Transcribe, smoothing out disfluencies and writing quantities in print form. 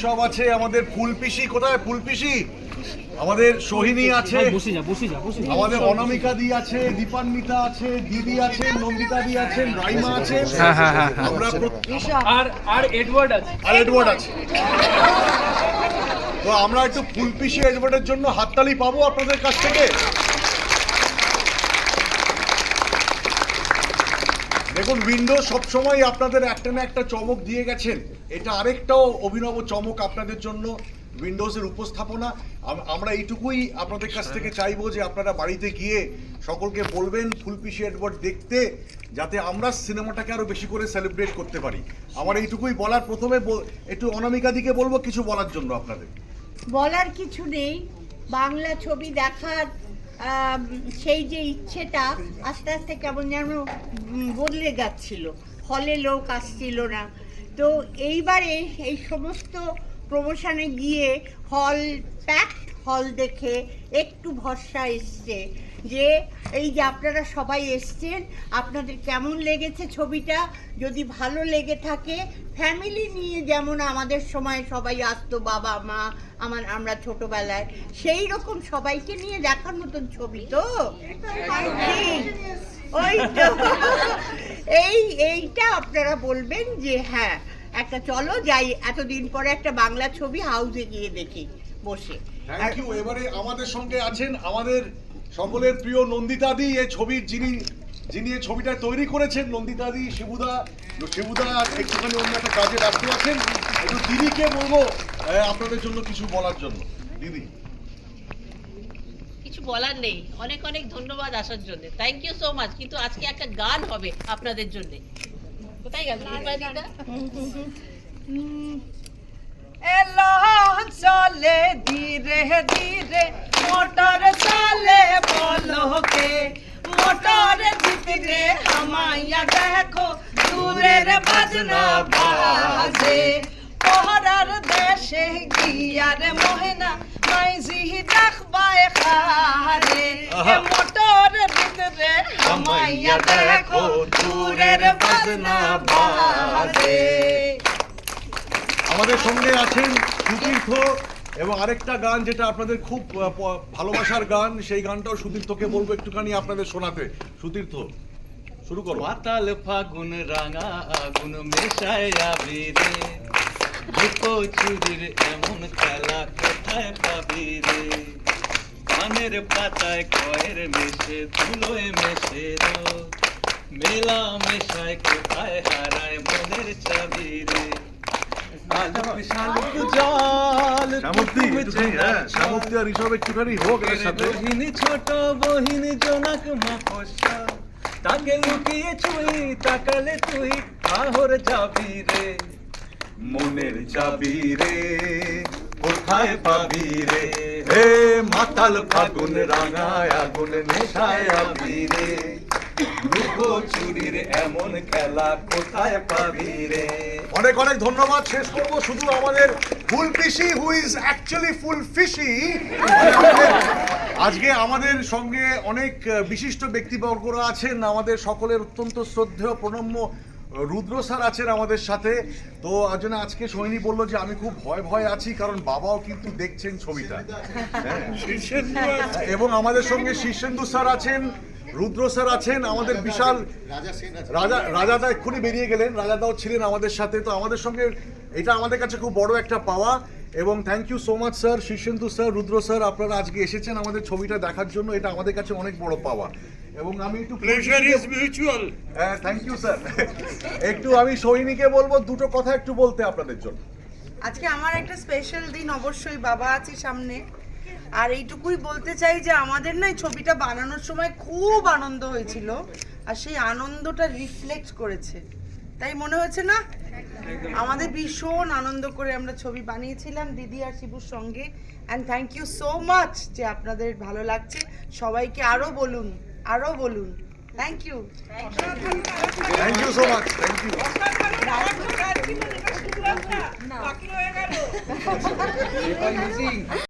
সব আছে আমাদের ফুলপিসি, কোথায় ফুলপিসি? আমাদের সোহিনী আছে, আমাদের অনামিকা দি আছে, দীপান্বিতা আছে, দিদি আছে, নন্দিতা দি আছেন, রাইমা আছে, আমরা আর এডওয়ার্ড আছে, তো আমরা একটু ফুলপিসি এডওয়ার্ডের জন্য হাততালি পাবো আপনাদের কাছ থেকে? দেখুন, উইন্ডো সবসময় আপনাদের একটা না একটা চমক দিয়ে গেছেন, এটা আরেকটাও অভিনব চমক আপনাদের জন্য উইন্ডোজের উপস্থাপনা। আমরা এইটুকুই আপনাদের কাছ থেকে চাইবো যে আপনারা বাড়িতে গিয়ে সকলকে বলবেন ফুলপিসি এডওয়ার্ড দেখতে, যাতে আমরা সিনেমাটাকে আরো বেশি করে সেলিব্রেট করতে পারি। আমার এইটুকুই বলার। প্রথমে একটু অনামিকা দিকে বলবো কিছু বলার জন্য। আপনাদের বলার কিছু নেই, বাংলা ছবি দেখার সেই যে ইচ্ছেটা আস্তে আস্তে কেমন যেন বদলে যাচ্ছিল, হলে লোক আসছিল না। তো এইবারে এই সমস্ত প্রমোশনে গিয়ে হল প্যাকড হল দেখে একটু ভরসা এসছে যে এই যে আপনারা সবাই এসছেন, আপনাদের কেমন লেগেছে ছবিটা? যদি ভালো লেগে থাকে, ফ্যামিলি নিয়ে যেমন আমাদের সময় সবাই আসতো, বাবা মা, আমরা ছোটবেলায়, সেই রকম সবাইকে নিয়ে দেখার মতন ছবি তো ওই তো এইটা আপনারা বলবেন যে হ্যাঁ একটা চলো যাই, এতদিন পরে একটা বাংলা ছবি হাউসে গিয়ে দেখি বসে। Thank you. এবারে আমাদের সঙ্গে আছেন আমাদের সকলের প্রিয় নন্দিতা দি, এই ছবির যিনি এই ছবিটা তৈরি করেছেন। নন্দিতা দি, শিবুদা একটুখানি অন্য একটা কাজে ব্যস্ত আছেন। একটু দিদিকে বলবো আপনাদের জন্য কিছু বলার জন্য। দিদি, কিছু বলার নেই, অনেক অনেক ধন্যবাদ আসার জন্য, থ্যাংক ইউ সো মাচ। কিন্তু আজকে একটা গান হবে আপনাদের জন্য। কোথায় গেল দিদা? এলো চলে ধীরে ধীরে মোটর চলে বলকে, মোটর ভিতরে হামাইয়া দেখো দূরের বাজনা বাজে, পহরার দেশে গিয়ার মোহনা মাইজি দেখবায় খারে, মোটর ভিতরে হামাইয়া দেখো দূরের বাজনা বাজে। আমাদের সঙ্গে আছেন সুতীর্থ, এবং আরেকটা গান যেটা আপনাদের খুব ভালোবাসার গান, সেই গানটাও সুতীর্থকে বলবো একটুখানি আপনাদের শোনাতে। সুতীর্থ, শুরু করো। মাতাল ফাগুন রাঙা আগুন মেশায় আবিরে, দুটো চুরির এমন খেলা কোথায় পাবি রে, পানের পাতায় কয়ের মেশে ধুলোয় মেশে রোদ, মেলা মেশায় কোথায় হারায় মনের চাবি রে, আলোক শালুক জল শ্যামপ্তি আর ঋষভ একটুখানি হোক এর সাথে। বহিনী ছোট বহিনী জোনাক মাকসা, তাকে লুকিয়ে ছুঁই তাকালে তুই আহর যাবি রে, মনের চাবি রে কোথায় পাবি রে, হে মাতাল ফাগুন রাঙায় আগুন নেশায় আবি রে, লুকো চুরির এমন খেলা কোথায় পাবি রে। অনেক অনেক ধন্যবাদ। শেষ করবো শুধু আমাদের ফুলপিসি, হু ইজ অ্যাকচুয়ালি ফুলফিশি। আজকে আমাদের সঙ্গে অনেক বিশিষ্ট ব্যক্তিবর্গরা আছেন, আমাদের সকলের অত্যন্ত শ্রদ্ধেয় প্রণম্য রুদ্র স্যার আছেন আমাদের সাথে। তো আজকে সোহিনী বললো যে আমি খুব ভয় আছি, কারণ বাবাও কিন্তু দেখছেন ছবিটা, এবং আমাদের সঙ্গে শীর্ষেন্দু স্যার আছেন, রুদ্র স্যার আছেন, আমাদের বিশাল রাজাদা এক্ষুনি বেরিয়ে গেলেন, রাজাদাও ছিলেন আমাদের সাথে। তো আমাদের সঙ্গে এটা আমাদের কাছে খুব বড় একটা পাওয়া, এবং thank you so much sir, Shirshendu sir, Rudra sir, আপনারা আজকে এসেছেন আমাদের ছবিটা দেখার জন্য, এটা আমাদের কাছে অনেক বড় পাওয়া। এবং আমি একটু প্লেজার ইজ মিউচুয়াল। হ্যাঁ, থ্যাংক ইউ স্যার। একটু আমি সোহিনীকে বলবো দুটো কথা একটু বলতে আপনাদের জন্য। আজকে আমার একটা স্পেশাল দিন, অবশ্যই বাবা আছে সামনে, আর এইটুকুই বলতে চাই যে আমাদের না এই ছবিটা বানানোর সময় খুব আনন্দ হয়েছিল, আর সেই আনন্দটা রিফ্লেক্ট করেছে, তাই মনে হয়েছে না? আমাদের ভীষণ আনন্দ করে আমরা ছবি বানিয়েছিলাম দিদি আর শিবুর সঙ্গে। And thank you so much যে আপনাদের ভালো লাগছে। সবাইকে আরো বলুন। Thank you so much. Thank you.